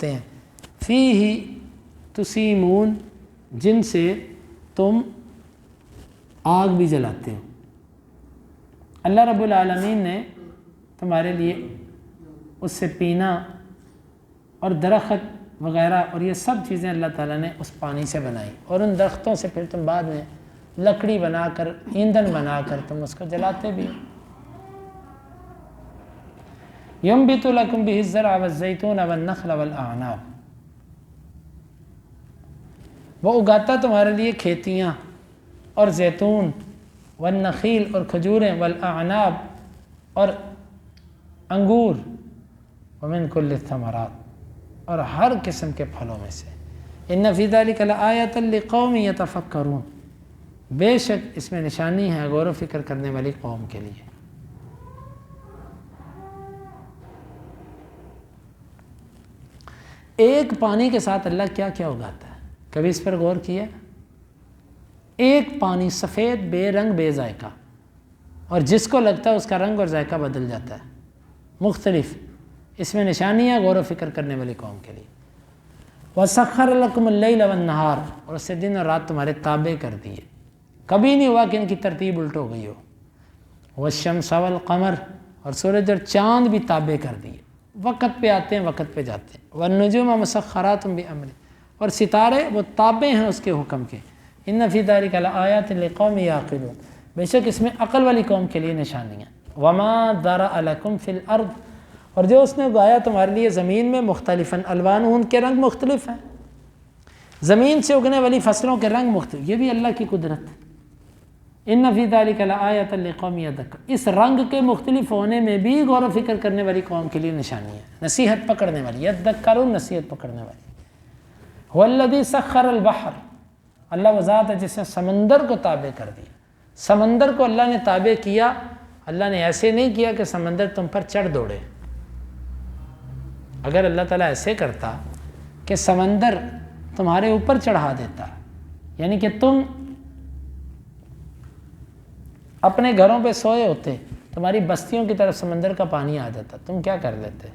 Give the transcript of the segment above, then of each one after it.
ہیں فیہ تسیمون، جن سے تم آگ بھی جلاتے ہو۔ اللہ رب العالمین نے تمہارے لیے اس سے پینا اور درخت وغیرہ اور یہ سب چیزیں اللہ تعالیٰ نے اس پانی سے بنائی، اور ان درختوں سے پھر تم بعد میں لکڑی بنا کر، ایندھن بنا کر تم اس کو جلاتے بھی ہو۔ ينبت لكم به الزرع والزيتون والنخل والأعناب، وہ اگاتا تمہارے لیے کھیتیاں اور زیتون، والنخیل اور کھجوریں، والاعناب اور انگور، ومن كل الثمرات اور ہر قسم کے پھلوں میں سے۔ ان فی ذلک لآیۃ لقوم یتفکرون، بے شک اس میں نشانی ہے غور و فکر کرنے والی قوم کے لیے۔ ایک پانی کے ساتھ اللہ کیا کیا اگاتا ہے، کبھی اس پر غور کیا؟ ایک پانی سفید بے رنگ بے ذائقہ، اور جس کو لگتا ہے اس کا رنگ اور ذائقہ بدل جاتا ہے مختلف، اس میں نشانی ہے غور و فکر کرنے والی قوم کے لیے۔ وَسَخَّرَ لَكُمُ اللَّيْلَ وَالنَّهَارَ، اور اس سے دن اور رات تمہارے تابع کر دیے، کبھی نہیں ہوا کہ ان کی ترتیب الٹ ہو گئی ہو۔ وَالشَّمْسَ وَالْقَمَرَ، اور سورج اور چاند بھی تابع کر دیے، وقت پہ آتے ہیں وقت پہ جاتے ہیں۔ وَالنُّجُومَ مُسَخَّرَاتٌ بِأَمْرِهِ، اور ستارے وہ تابع ہیں اس کے حکم کے۔ ان فی ذلک لآیات لقوم یعقلون، بے شک اس میں عقل والی قوم کے لیے نشانیاں۔ وما ذرأ لکم فی الارض، اور جو اس نے اگایا تمہارے لیے زمین میں، مختلفاً الوانہ، ان کے رنگ مختلف ہیں، زمین سے اگنے والی فصلوں کے رنگ مختلف، یہ بھی اللہ کی قدرت ہے۔ ان فی ذلک لآیۃ لقوم یذکرون، اس رنگ کے مختلف ہونے میں بھی غور و فکر کرنے والی قوم کے لیے نشانی ہے، نصیحت پکڑنے والی، یذکرون نصیحت پکڑنے والی۔ والذی سخر البحر، اللہ وہ ذات ہے جس نے سمندر کو تابع کر دیا۔ سمندر کو اللہ نے تابع کیا، اللہ نے ایسے نہیں کیا کہ سمندر تم پر چڑھ دوڑے۔ اگر اللہ تعالیٰ ایسے کرتا کہ سمندر تمہارے اوپر چڑھا دیتا، یعنی کہ تم اپنے گھروں پہ سوئے ہوتے، تمہاری بستیوں کی طرف سمندر کا پانی آ جاتا، تم کیا کر لیتے؟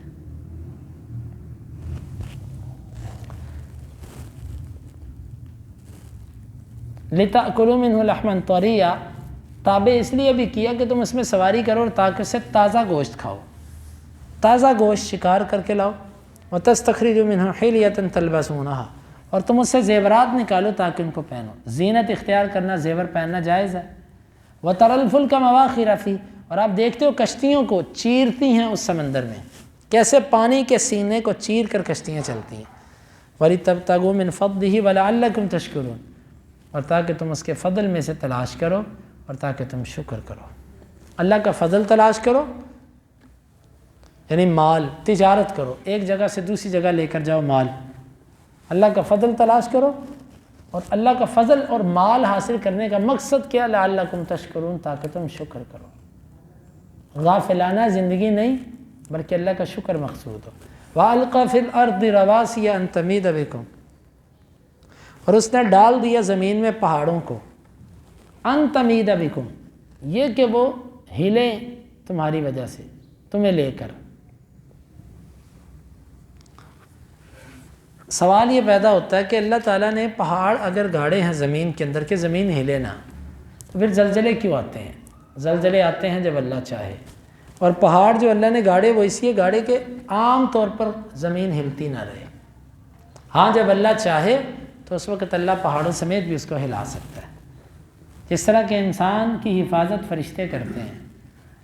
لِتَأْكُلُوا مِنْهُ لَحْمًا طَرِيًّا، تابع اس لیے بھی کیا کہ تم اس میں سواری کرو اور تاکہ سے تازہ گوشت کھاؤ، تازہ گوشت شکار کر کے لاؤ۔ وَتَسْتَخْرِجُوا مِنْهُ حِلْيَةً تَلْبَسُونَهَا، اور تم اس سے زیورات نکالو تاکہ ان کو پہنو، زینت اختیار کرنا، زیور پہننا جائز ہے۔ وَتَرَى الْفُلْكَ مَوَاخِرَ فِيهِ، اور آپ دیکھتے ہو کشتیوں کو چیرتی ہیں اس سمندر میں، کیسے پانی کے سینے کو چیر کر کشتیاں چلتی ہیں۔ وَلِتَبْتَغُوا مِنْ فَضْلِهِ وَلَعَلَّكُمْ تَشْكُرُونَ، اور تاکہ تم اس کے فضل میں سے تلاش کرو اور تاکہ تم شکر کرو۔ اللہ کا فضل تلاش کرو، یعنی مال، تجارت کرو، ایک جگہ سے دوسری جگہ لے کر جاؤ مال، اللہ کا فضل تلاش کرو، اور اللہ کا فضل اور مال حاصل کرنے کا مقصد کیا؟ لعلکم تشکرون، تاکہ تم شکر کرو، غافلانہ زندگی نہیں بلکہ اللہ کا شکر مقصود ہو۔ وَأَلْقَى فِي الْأَرْضِ رَوَاسِيَ أَن تَمِيدَ بِكُمْ، اور اس نے ڈال دیا زمین میں پہاڑوں کو، ان تمید بکم، یہ کہ وہ ہلیں تمہاری وجہ سے، تمہیں لے کر۔ سوال یہ پیدا ہوتا ہے کہ اللہ تعالیٰ نے پہاڑ اگر گاڑے ہیں زمین کے اندر کہ زمین ہلے نہ، تو پھر زلزلے کیوں آتے ہیں؟ زلزلے آتے ہیں جب اللہ چاہے، اور پہاڑ جو اللہ نے گاڑے وہ اس لیے گاڑے کہ عام طور پر زمین ہلتی نہ رہے۔ ہاں جب اللہ چاہے تو اس وقت اللہ پہاڑوں سمیت بھی اس کو ہلا سکتا ہے، جس طرح کہ انسان کی حفاظت فرشتے کرتے ہیں،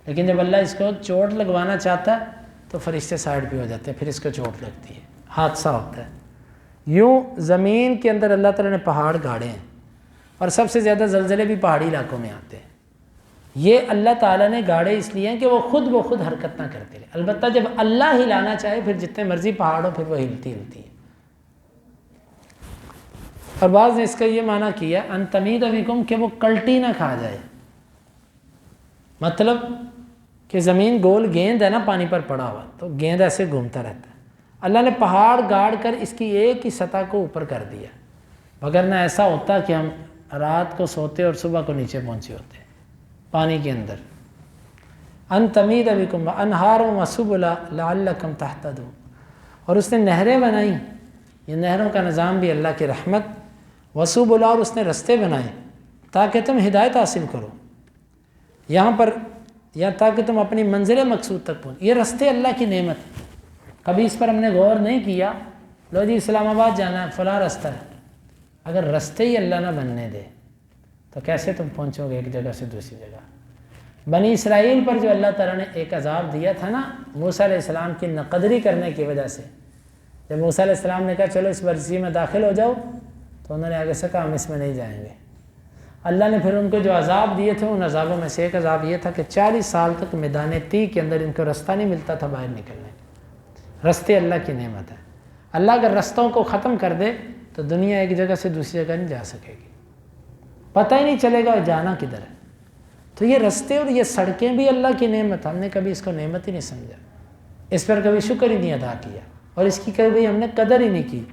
لیکن جب اللہ اس کو چوٹ لگوانا چاہتا ہے تو فرشتے سائڈ پہ ہو جاتے ہیں، پھر اس کو چوٹ لگتی ہے، حادثہ ہوتا ہے۔ یوں زمین کے اندر اللہ تعالیٰ نے پہاڑ گاڑے ہیں، اور سب سے زیادہ زلزلے بھی پہاڑی علاقوں میں آتے ہیں۔ یہ اللہ تعالیٰ نے گاڑے اس لیے ہیں کہ وہ خود حرکت نہ کرتے رہے، البتہ جب اللہ ہلانا چاہے پھر جتنے مرضی پہاڑ ہو پھر وہ ہلتی ہے۔ اور بعض نے اس کا یہ معنی کیا ان تمید بکم، کہ وہ کلٹی نہ کھا جائے، مطلب کہ زمین گول گیند ہے نا پانی پر پڑا ہوا، تو گیند ایسے گھومتا رہتا ہے، اللہ نے پہاڑ گاڑ کر اس کی ایک ہی سطح کو اوپر کر دیا، وگرنہ ایسا ہوتا کہ ہم رات کو سوتے اور صبح کو نیچے پہنچے ہوتے پانی کے اندر۔ ان تمید بکم وانہار وسبلا لعلکم تہتدون، اور اس نے نہریں بنائیں، یہ نہروں کا نظام بھی اللہ کی رحمت، وسبلا، اور اس نے رستے بنائے تاکہ تم ہدایت حاصل کرو یہاں پر، یا تاکہ تم اپنی منزل مقصود تک پہنچ۔ یہ رستے اللہ کی نعمت ہے، کبھی اس پر ہم نے غور نہیں کیا، لو جی اسلام آباد جانا ہے فلاں رستہ ہے، اگر رستے ہی اللہ نہ بننے دے تو کیسے تم پہنچو گے ایک جگہ سے دوسری جگہ۔ بنی اسرائیل پر جو اللہ تعالیٰ نے ایک عذاب دیا تھا نا موسیٰ علیہ السلام کی ناقدری کرنے کی وجہ سے، جب موسیٰ علیہ السلام نے کہا چلو اس برسی میں داخل ہو جاؤ، تو انہوں نے آگے سے کہا ہم اس میں نہیں جائیں گے۔ اللہ نے پھر ان کو جو عذاب دیے تھے ان عذابوں میں سے ایک عذاب یہ تھا کہ 40 سال تک میدان تی کے اندر ان کو رستہ نہیں ملتا تھا باہر نکلنے۔ رستے اللہ کی نعمت ہے، اللہ اگر رستوں کو ختم کر دے تو دنیا ایک جگہ سے دوسری جگہ نہیں جا سکے گی، پتہ ہی نہیں چلے گا جانا کدھر ہے۔ تو یہ رستے اور یہ سڑکیں بھی اللہ کی نعمت، ہم نے کبھی اس کو نعمت ہی نہیں سمجھا، اس پر کبھی شکر ہی نہیں ادا کیا، اور اس کی کبھی ہم نے قدر ہی نہیں کی۔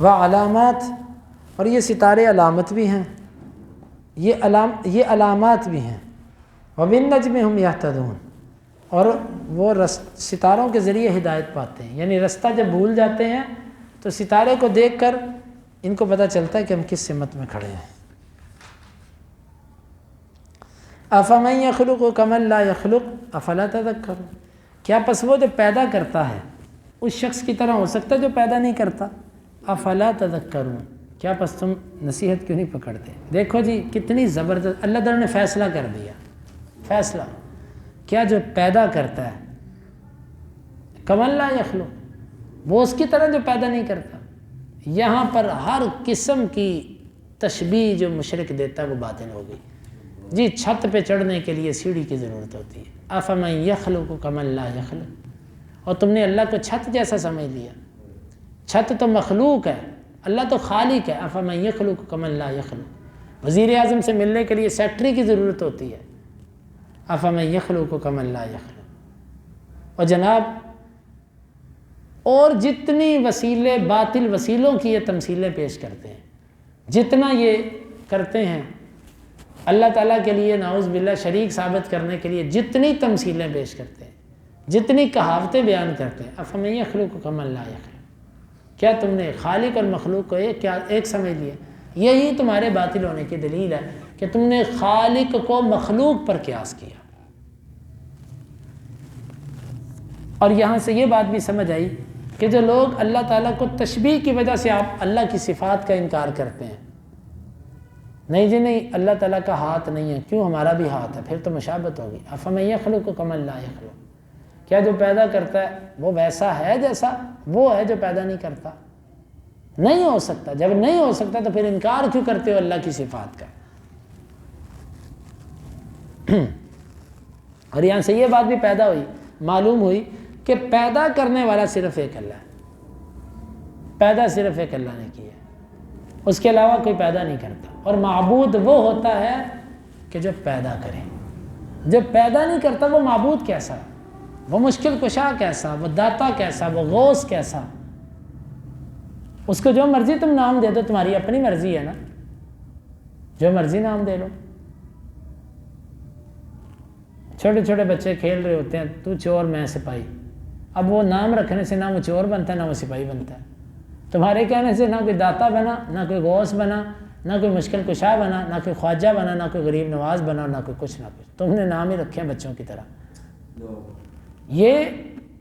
وعلامات، اور یہ ستارے علامت بھی ہیں، یہ علامات بھی ہیں۔ وبالنجم هم يهتدون، اور وہ ستاروں کے ذریعے ہدایت پاتے ہیں، یعنی رستہ جب بھول جاتے ہیں تو ستارے کو دیکھ کر ان کو پتہ چلتا ہے کہ ہم کس سمت میں کھڑے ہیں۔ افمن یخلق کمن لا یخلق افلا تذکرون، کیا پس وہ جو پیدا کرتا ہے اس شخص کی طرح ہو سکتا ہے جو پیدا نہیں کرتا؟ افلا تذکرون، کیا پس تم نصیحت کیوں نہیں پکڑتے؟ دیکھو جی کتنی زبردست اللہ تعالیٰ نے فیصلہ کر دیا، فیصلہ کیا جو پیدا کرتا ہے کمن لا یخلق، وہ اس کی طرح جو پیدا نہیں کرتا۔ یہاں پر ہر قسم کی تشبیہ جو مشرک دیتا ہے وہ باطل ہوگی۔ جی چھت پہ چڑھنے کے لیے سیڑھی کی ضرورت ہوتی ہے، افمن یخلق کمن لا یخلق، اور تم نے اللہ کو چھت جیسا سمجھ لیا۔ چھت تو مخلوق ہے، اللہ تو خالق ہے۔ افمن یخلق کمن لا یخلق، وزیر اعظم سے ملنے کے لیے سیکٹری کی ضرورت ہوتی ہے، افمن یخلق کمن لا یخلق۔ اور جناب اور جتنی وسیلے باطل وسیلوں کی یہ تمثیلیں پیش کرتے ہیں، جتنا یہ کرتے ہیں اللہ تعالیٰ کے لیے نعوذ باللہ شریک ثابت کرنے کے لیے، جتنی تمثیلیں پیش کرتے ہیں، جتنی کہاوتیں بیان کرتے ہیں، افمن یخلق کمن لا یخلق، کیا تم نے خالق اور مخلوق کو ایک سمجھ لیا؟ یہی تمہارے باطل ہونے کی دلیل ہے کہ تم نے خالق کو مخلوق پر قیاس کیا۔ اور یہاں سے یہ بات بھی سمجھ آئی کہ جو لوگ اللہ تعالیٰ کو تشبیہ کی وجہ سے آپ اللہ کی صفات کا انکار کرتے ہیں، نہیں جی نہیں اللہ تعالیٰ کا ہاتھ نہیں ہے، کیوں ہمارا بھی ہاتھ ہے، پھر تو مشابہت ہوگی۔ افمن یخلق کمن لا یخلق، کیا جو پیدا کرتا ہے وہ ویسا ہے جیسا وہ ہے جو پیدا نہیں کرتا؟ نہیں ہو سکتا۔ جب نہیں ہو سکتا تو پھر انکار کیوں کرتے ہو اللہ کی صفات کا؟ اور یہاں سے یہ بات بھی پیدا ہوئی، معلوم ہوئی کہ پیدا کرنے والا صرف ایک اللہ ہے، پیدا صرف ایک اللہ نے کی ہے، اس کے علاوہ کوئی پیدا نہیں کرتا۔ اور معبود وہ ہوتا ہے کہ جو پیدا کرے، جو پیدا نہیں کرتا وہ معبود کیسا، وہ مشکل کشا کیسا، وہ داتا کیسا، وہ غوث کیسا؟ اس کو جو مرضی تم نام دے دو، تمہاری اپنی مرضی ہے نا، جو مرضی نام دے لو۔ چھوٹے چھوٹے بچے کھیل رہے ہوتے ہیں، تو چور میں سپاہی، اب وہ نام رکھنے سے نہ وہ چور بنتا ہے نہ وہ سپاہی بنتا ہے، تمہارے کہنے سے نہ کوئی داتا بنا، نہ کوئی غوث بنا، نہ کوئی مشکل کشا بنا، نہ کوئی خواجہ بنا، نہ کوئی غریب نواز بنا، نہ کوئی کچھ نہ کچھ، تم نے نام ہی رکھے ہیں بچوں کی طرح۔ یہ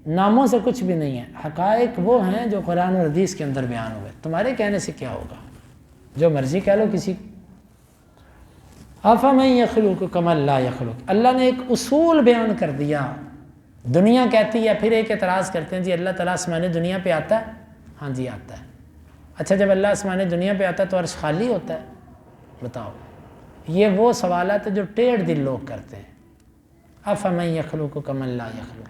ناموں سے کچھ بھی نہیں ہے، حقائق وہ ہیں جو قرآن اور حدیث کے اندر بیان ہوئے، تمہارے کہنے سے کیا ہوگا؟ جو مرضی کہہ لو کسی۔ افمن یخلق کمن لا یخلق، اللہ نے ایک اصول بیان کر دیا۔ دنیا کہتی ہے، پھر ایک اعتراض کرتے ہیں جی اللہ تعالیٰ آسمان دنیا پہ آتا ہے؟ ہاں جی آتا ہے۔ اچھا جب اللہ آسمان دنیا پہ آتا ہے تو عرش خالی ہوتا ہے؟ بتاؤ۔ یہ وہ سوالات جو ٹیڑھ دل لوگ کرتے ہیں۔ افمن یخلق کمن لا یخلق،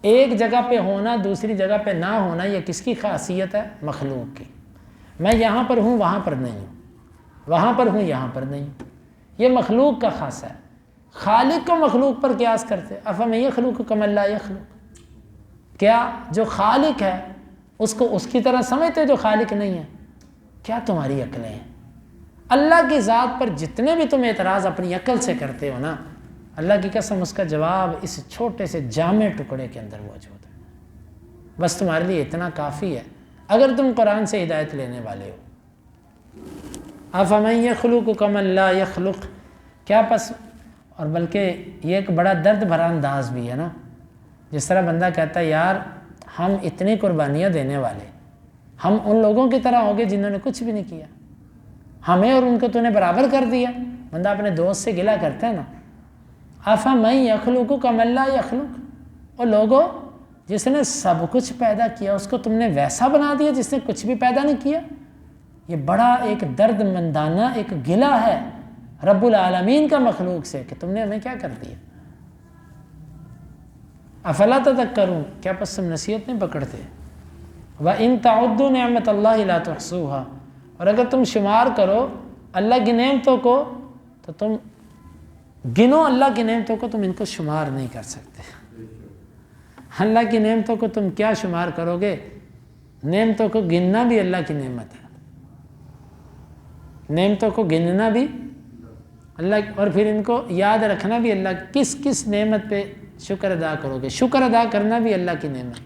ایک جگہ پہ ہونا دوسری جگہ پہ نہ ہونا، یہ کس کی خاصیت ہے؟ مخلوق کی۔ میں یہاں پر ہوں وہاں پر نہیں ہوں، وہاں پر ہوں یہاں پر نہیں ہوں، یہ مخلوق کا خاصہ ہے۔ خالق کو مخلوق پر قیاس کرتے، افمن یخلق کمن لا یخلق، کیا جو خالق ہے اس کو اس کی طرح سمجھتے جو خالق نہیں ہے؟ کیا تمہاری عقلیں ہیں؟ اللہ کی ذات پر جتنے بھی تم اعتراض اپنی عقل سے کرتے ہو نا، اللہ کی قسم اس کا جواب اس چھوٹے سے جامع ٹکڑے کے اندر موجود ہے. بس تمہارے لیے اتنا کافی ہے اگر تم قرآن سے ہدایت لینے والے ہو. افمن یخلق کمن لا یخلق، کیا پس، اور بلکہ یہ ایک بڑا درد بھرا انداز بھی ہے نا، جس طرح بندہ کہتا ہے یار ہم اتنی قربانیاں دینے والے، ہم ان لوگوں کی طرح ہو گئے جنہوں نے کچھ بھی نہیں کیا، ہمیں اور ان کو تو نے برابر کر دیا. بندہ اپنے دوست سے گلہ کرتا ہے نا. افمن یخلق کمن لا یخلق، اور لوگوں جس نے سب کچھ پیدا کیا اس کو تم نے ویسا بنا دیا جس نے کچھ بھی پیدا نہیں کیا. یہ بڑا ایک درد مندانہ ایک گلہ ہے رب العالمین کا مخلوق سے کہ تم نے ہمیں کیا کر دیا. افلا تذکرون، کیا پس تم نصیحت نہیں پکڑتے. وَإِن تَعُدُّوا نِعْمَتَ اللَّهِ لَا تُحْصُوهَا، اور اگر تم شمار کرو اللہ کی نعمتوں کو تو تم گنو اللہ کی نعمتوں کو، تم ان کو شمار نہیں کر سکتے. اللہ کی نعمتوں کو تم کیا شمار کرو گے. نعمتوں کو گننا بھی اللہ کی نعمت ہے، نعمتوں کو گننا بھی اللہ، اور پھر ان کو یاد رکھنا بھی اللہ. کس کس نعمت پہ شکر ادا کرو گے. شکر ادا کرنا بھی اللہ کی نعمت،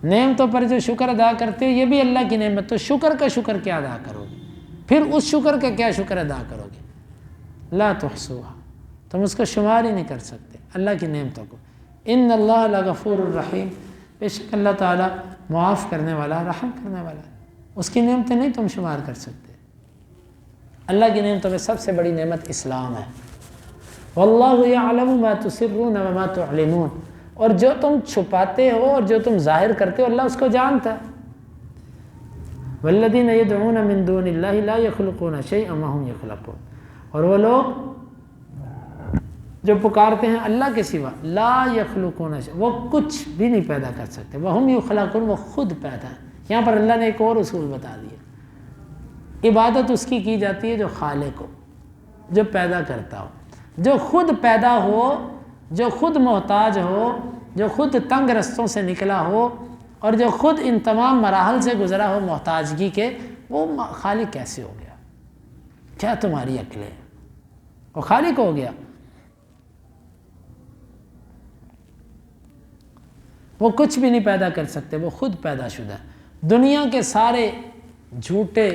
نعمتوں پر جو شکر ادا کرتے ہو یہ بھی اللہ کی نعمت. تو شکر کا شکر کیا ادا کرو گے، پھر اس شکر کا کیا شکر ادا کرو گے. لا تحصوها، تم اس کو شمار ہی نہیں کر سکتے اللہ کی نعمتوں کو. ان اللہ لغفور الرحیم، بے شک اللہ تعالیٰ معاف کرنے والا رحم کرنے والا ہے. اس کی نعمتیں نہیں تم شمار کر سکتے. اللہ کی نعمتوں میں سب سے بڑی نعمت اسلام ہے. واللہ یعلم ما تسرون وما تعلنون، اور جو تم چھپاتے ہو اور جو تم ظاہر کرتے ہو اللہ اس کو جانتا ہے. والذین یدعون من دون اللہ لا یخلقون شیئا وهم یخلقون، اور وہ لوگ جو پکارتے ہیں اللہ کے سوا لا یخلقون شیئا، وہ کچھ بھی نہیں پیدا کر سکتے. وهم یخلقون، وہ خود پیدا ہیں. یہاں پر اللہ نے ایک اور اصول بتا دیا. عبادت اس کی جاتی ہے جو خالق ہو، جو پیدا کرتا ہو، جو خود پیدا ہو، جو خود محتاج ہو، جو خود تنگ رستوں سے نکلا ہو، اور جو خود ان تمام مراحل سے گزرا ہو محتاجگی کے، وہ خالق کیسے ہو گیا. کیا تمہاری عقلیں، وہ خالق ہو گیا. وہ کچھ بھی نہیں پیدا کر سکتے، وہ خود پیدا شدہ. دنیا کے سارے جھوٹے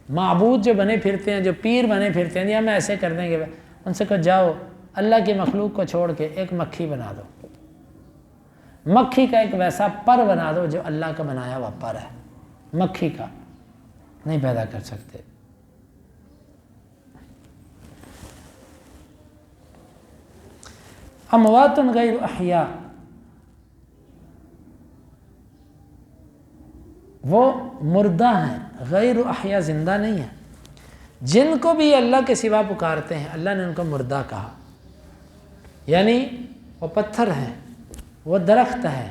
معبود جو بنے پھرتے ہیں، جو پیر بنے پھرتے ہیں، یا ہم ایسے کر دیں گے، ان سے کہو جاؤ اللہ کی مخلوق کو چھوڑ کے ایک مکھی بنا دو، مکھی کا ایک ویسا پر بنا دو جو اللہ کا بنایا ہوا پر ہے. مکھی کا نہیں پیدا کر سکتے. اموات غیر احیاء، وہ مردہ ہیں، غیر احیاء، زندہ نہیں ہیں. جن کو بھی اللہ کے سوا پکارتے ہیں اللہ نے ان کو مردہ کہا. یعنی وہ پتھر ہیں، وہ درخت ہے،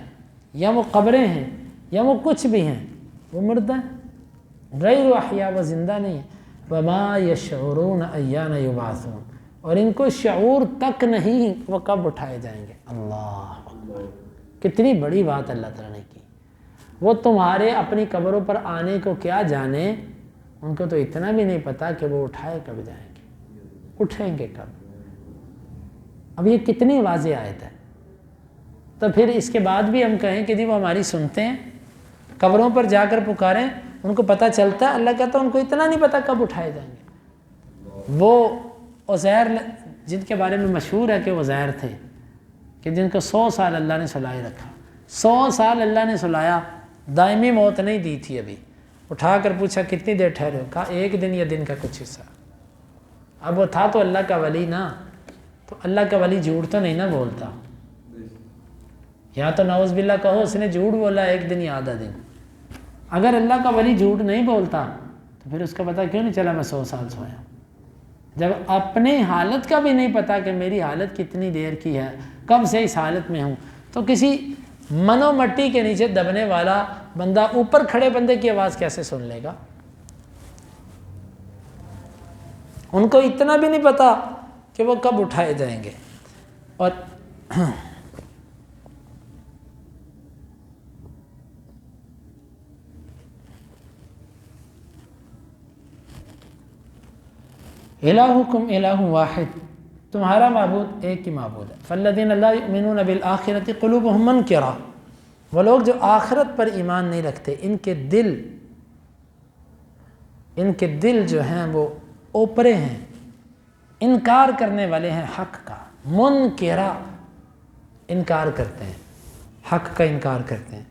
یا وہ قبریں ہیں، یا وہ کچھ بھی ہیں، وہ مردہ ہیں. غیر احیاء، وہ زندہ نہیں ہیں. وما یشعرون ایان یبعثون، اور ان کو شعور تک نہیں وہ کب اٹھائے جائیں گے. اللہ اکبر، کتنی بڑی بات اللہ تعالیٰ نے کی. وہ تمہارے اپنی قبروں پر آنے کو کیا جانے، ان کو تو اتنا بھی نہیں پتا کہ وہ اٹھائے کب جائیں گے، اٹھیں گے کب. اب یہ کتنی واضح آیت ہے. تو پھر اس کے بعد بھی ہم کہیں کہ جی وہ ہماری سنتے ہیں، قبروں پر جا کر پکاریں، ان کو پتہ چلتا ہے. اللہ کہتا ہے ان کو اتنا نہیں پتا کب اٹھائے جائیں گے. وہ عزیر جن کے بارے میں مشہور ہے کہ وہ عزیر تھے، کہ جن کو 100 سال اللہ نے سلائے رکھا، 100 سال اللہ نے سلایا، دائمی موت نہیں دی تھی. ابھی اٹھا کر پوچھا کتنی دیر ٹھہرے ہو، کہا ایک دن یا دن کا کچھ حصہ. اب وہ تھا تو اللہ کا ولی نا، تو اللہ کا ولی جھوٹ تو نہیں نا بولتا. یا تو نعوذ باللہ کہو اس نے جھوٹ بولا ایک دن یا آدھا دن. اگر اللہ کا ولی جھوٹ نہیں بولتا تو پھر اس کا پتہ کیوں نہیں چلا میں 100 سال سویا. جب اپنے حالت کا بھی نہیں پتا کہ میری حالت کتنی دیر کی ہے، کب سے اس حالت میں ہوں، تو کسی من و مٹی کے نیچے دبنے والا بندہ اوپر کھڑے بندے کی آواز کیسے سن لے گا. ان کو اتنا بھی نہیں پتا کہ وہ کب اٹھائے جائیں گے. اور الہکم الہ واحد، تمہارا معبود ایک ہی معبود ہے. فالذین لا یؤمنون بالآخرۃ قلوبہم منکرہ، وہ لوگ جو آخرت پر ایمان نہیں رکھتے ان کے دل جو ہیں وہ اوپرے ہیں، انکار کرنے والے ہیں حق کا. منکرہ، انکار کرتے ہیں، حق کا انکار کرتے ہیں.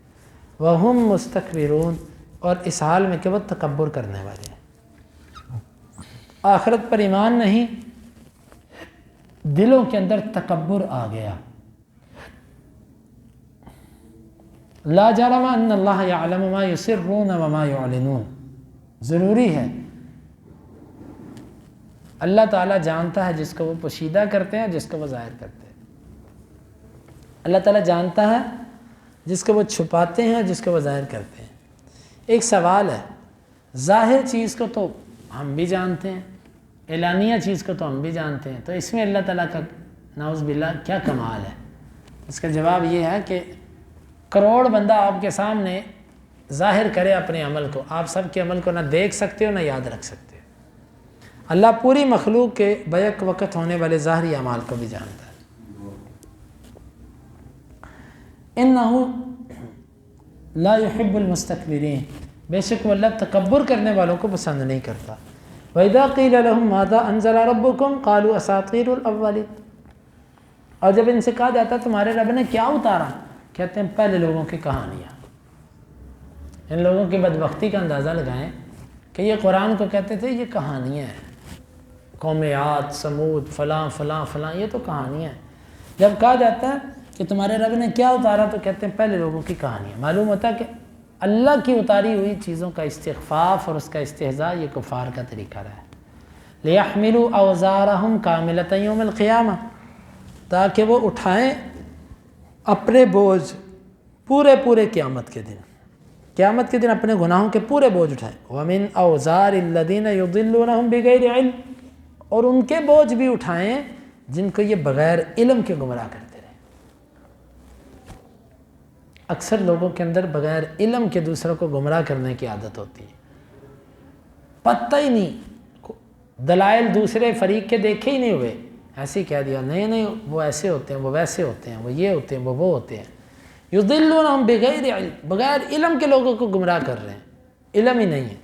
وہم مستکبرون، اور اس حال میں کہ وہ تکبر کرنے والے ہیں. آخرت پر ایمان نہیں، دلوں کے اندر تکبر آ گیا. لا جرم ان اللہ یعلم ما یسرون وما یعلنون، ضروری ہے اللہ تعالیٰ جانتا ہے جس کو وہ پوشیدہ کرتے ہیں جس کو وہ ظاہر کرتے ہیں. اللہ تعالیٰ جانتا ہے جس کو وہ چھپاتے ہیں اور جس کو وہ ظاہر کرتے ہیں. ایک سوال ہے، ظاہر چیز کو تو ہم بھی جانتے ہیں، اعلانیہ چیز کو تو ہم بھی جانتے ہیں، تو اس میں اللہ تعالیٰ کا نعوذ باللہ کیا کمال ہے؟ اس کا جواب یہ ہے کہ کروڑ بندہ آپ کے سامنے ظاہر کرے اپنے عمل کو، آپ سب کے عمل کو نہ دیکھ سکتے ہو نہ یاد رکھ سکتے ہو. اللہ پوری مخلوق کے بیک وقت ہونے والے ظاہری اعمال کو بھی جانتا ہے. انہ لا يحب المستکبرین، بے شک وہ اللہ تکبر کرنے والوں کو پسند نہیں کرتا. وَإِذَا قِيلَ لَهُمْ مَاذَا أَنزَلَ رَبُّكُمْ قَالُوا أَسَاطِيرُ الْأَوَّلِينَ، اور جب ان سے کہا جاتا تمہارے رب نے کیا اتارا، کہتے ہیں پہلے لوگوں کی کہانیاں. ان لوگوں کی بدبختی کا اندازہ لگائیں کہ یہ قرآن کو کہتے تھے یہ کہانیاں ہیں، قوم عاد، سمود، فلاں فلاں فلاں، یہ تو کہانیاں ہیں. جب کہا جاتا ہے کہ تمہارے رب نے کیا اتارا تو کہتے ہیں پہلے لوگوں کی کہانیاں. معلوم ہوتا ہے کہ اللہ کی اتاری ہوئی چیزوں کا استخفاف اور اس کا استہزاء یہ کفار کا طریقہ رہا ہے. لِيَحْمِلُوا أَوْزَارَهُمْ كَامِلَةً يَوْمَ الْقِيَامَةِ، تاکہ وہ اٹھائیں اپنے بوجھ پورے قیامت کے دن. قیامت کے دن اپنے گناہوں کے پورے بوجھ اٹھائیں. وَمِنْ أَوْزَارِ الَّذِينَ يُضِلُّونَهُمْ بِغَيْرِ عِلْمٍ، اور ان کے بوجھ بھی اٹھائیں جن کو یہ بغیر علم کے گمراہ کرتے رہے. اکثر لوگوں کے اندر بغیر علم کے دوسروں کو گمراہ کرنے کی عادت ہوتی ہے. پتہ ہی نہیں، دلائل دوسرے فریق کے دیکھے ہی نہیں ہوئے، ایسے ہی کہہ دیا نہیں وہ ایسے ہوتے ہیں، وہ ویسے ہوتے ہیں، وہ یہ ہوتے ہیں، وہ ہوتے ہیں. یضلونہم بغیر علم، بغیر علم کے لوگوں کو گمراہ کر رہے ہیں، علم ہی نہیں ہے.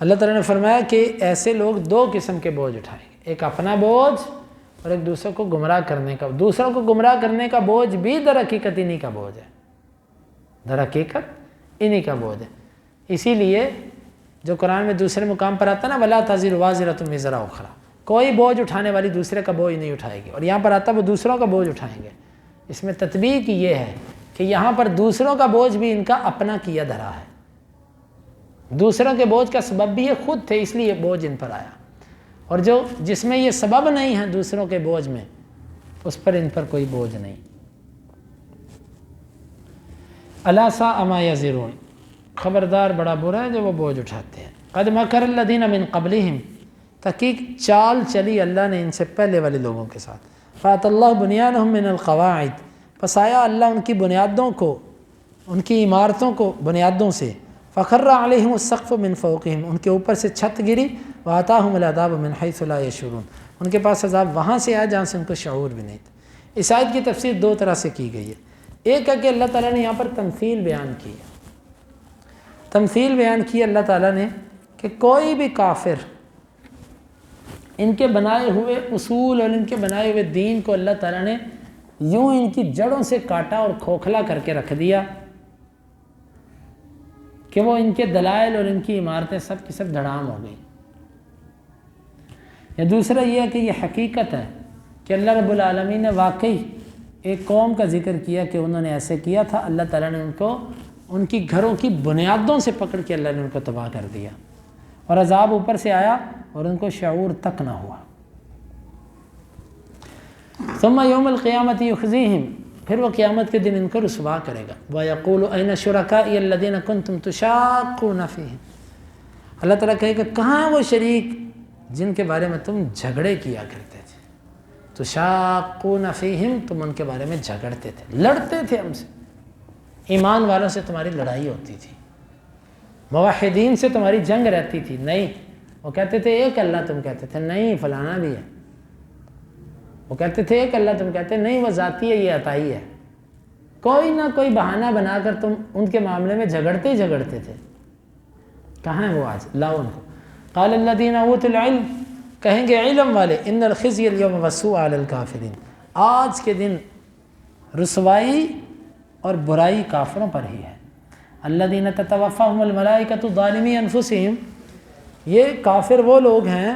اللہ تعالیٰ نے فرمایا کہ ایسے لوگ دو قسم کے بوجھ اٹھائیں گے، ایک اپنا بوجھ اور ایک دوسروں کو گمراہ کرنے کا. دوسروں کو گمراہ کرنے کا بوجھ بھی در حقیقت انہی کا بوجھ ہے، در حقیقت انہی کا بوجھ ہے. اسی لیے جو قرآن میں دوسرے مقام پر آتا ہے نا وَلَا تَزِرُ وَازِرَةٌ وِزْرَ أُخْرَىٰ، کوئی بوجھ اٹھانے والی دوسرے کا بوجھ نہیں اٹھائے گی. اور یہاں پر آتا ہے وہ دوسروں کا بوجھ اٹھائیں گے. اس میں تطبیق یہ ہے کہ یہاں پر دوسروں کا بوجھ بھی ان کا اپنا کیا دھرا ہے. دوسروں کے بوجھ کا سبب بھی یہ خود تھے، اس لیے بوجھ ان پر آیا. اور جس میں یہ سبب نہیں ہے دوسروں کے بوجھ میں، اس پر ان پر کوئی بوجھ نہیں. أَلَا سَاءَ مَا يَزِرُونَ، خبردار بڑا برا ہے جو وہ بوجھ اٹھاتے ہیں. قَدْ مَكَرَ الَّذِينَ مِن قَبْلِهِمْ، تحقیق چال چلی اللہ نے ان سے پہلے والے لوگوں کے ساتھ. فَأَتَى اللَّهُ بُنْيَانَهُم مِّنَ الْقَوَاعِدِ، پس آیا اللہ ان کی بنیادوں کو، ان کی عمارتوں کو بنیادوں سے. فَخَرَّ عَلَيْهِمُ السَّقْفُ مِنْ فَوْقِهِمْ، ان کے اوپر سے چھت گری. وَآتَاهُمُ الْعَذَابُ مِنْ حَيْثُ لَا يَشْعُرُونَ، ان کے پاس عذاب وہاں سے آیا جہاں سے ان کو شعور بھی نہیں تھا. اس آیت کی تفسیر دو طرح سے کی گئی ہے. ایک ہے کہ اللہ تعالیٰ نے یہاں پر تمثیل بیان کی ہے. تمثیل بیان کی اللہ تعالیٰ نے کہ کوئی بھی کافر ان کے بنائے ہوئے اصول اور ان کے بنائے ہوئے دین کو اللہ تعالیٰ نے یوں ان کی جڑوں سے کاٹا اور کھوکھلا کر کے رکھ دیا کہ وہ ان کے دلائل اور ان کی عمارتیں سب کی سب دھڑام ہو گئی. یا دوسرا یہ ہے کہ یہ حقیقت ہے کہ اللہ رب العالمین نے واقعی ایک قوم کا ذکر کیا کہ انہوں نے ایسے کیا تھا. اللہ تعالیٰ نے ان کو ان کی گھروں کی بنیادوں سے پکڑ کے اللہ نے ان کو تباہ کر دیا، اور عذاب اوپر سے آیا اور ان کو شعور تک نہ ہوا. ثم یوم القیامت یخزیہم، پھر وہ قیامت کے دن ان کو رسوا کرے گا. وَيَقُولُ أَيْنَ شُرَكَائِيَ الَّذِينَ كُنْتُمْ تُشَاقُّونَ فِيهِمْ، اللہ تعالیٰ کہے کہ کہاں ہیں وہ شریک جن کے بارے میں تم جھگڑے کیا کرتے تھے. تُشَاقُّونَ فِيهِمْ، تم ان کے بارے میں جھگڑتے تھے، لڑتے تھے ہم سے. ایمان والوں سے تمہاری لڑائی ہوتی تھی، موحدین سے تمہاری جنگ رہتی تھی. نہیں، وہ کہتے تھے ایک اللہ، تم کہتے تھے نہیں فلانا بھی ہے، وہ کہتے تھے ایک اللہ، تم کہتے نہیں وہ ذاتی ہے، یہ عطائی ہے، کوئی نہ کوئی بہانہ بنا کر تم ان کے معاملے میں جھگڑتے ہی جھگڑتے تھے، کہاں ہیں وہ آج؟ لاؤ ان کو۔ قال الذین اوتوا العلم، کہیں گے علم والے، ان الخزي اليوم والسوء علی الکافرین، آج کے دن رسوائی اور برائی کافروں پر ہی ہے۔ الذین تتوفاہم الملائکۃ ظالمی انفسہم، یہ کافر وہ لوگ ہیں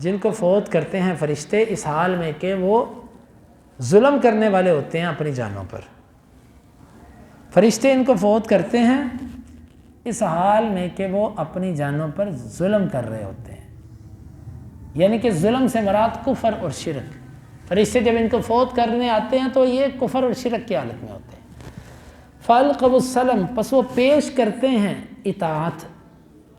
جن کو فوت کرتے ہیں فرشتے اس حال میں کہ وہ ظلم کرنے والے ہوتے ہیں اپنی جانوں پر۔ فرشتے ان کو فوت کرتے ہیں اس حال میں کہ وہ اپنی جانوں پر ظلم کر رہے ہوتے ہیں، یعنی کہ ظلم سے مراد کفر اور شرک۔ فرشتے جب ان کو فوت کرنے آتے ہیں تو یہ کفر اور شرک کی حالت میں ہوتے ہیں۔ فَأَلْقَوُا السَّلَمَ، پس وہ پیش کرتے ہیں اطاعت۔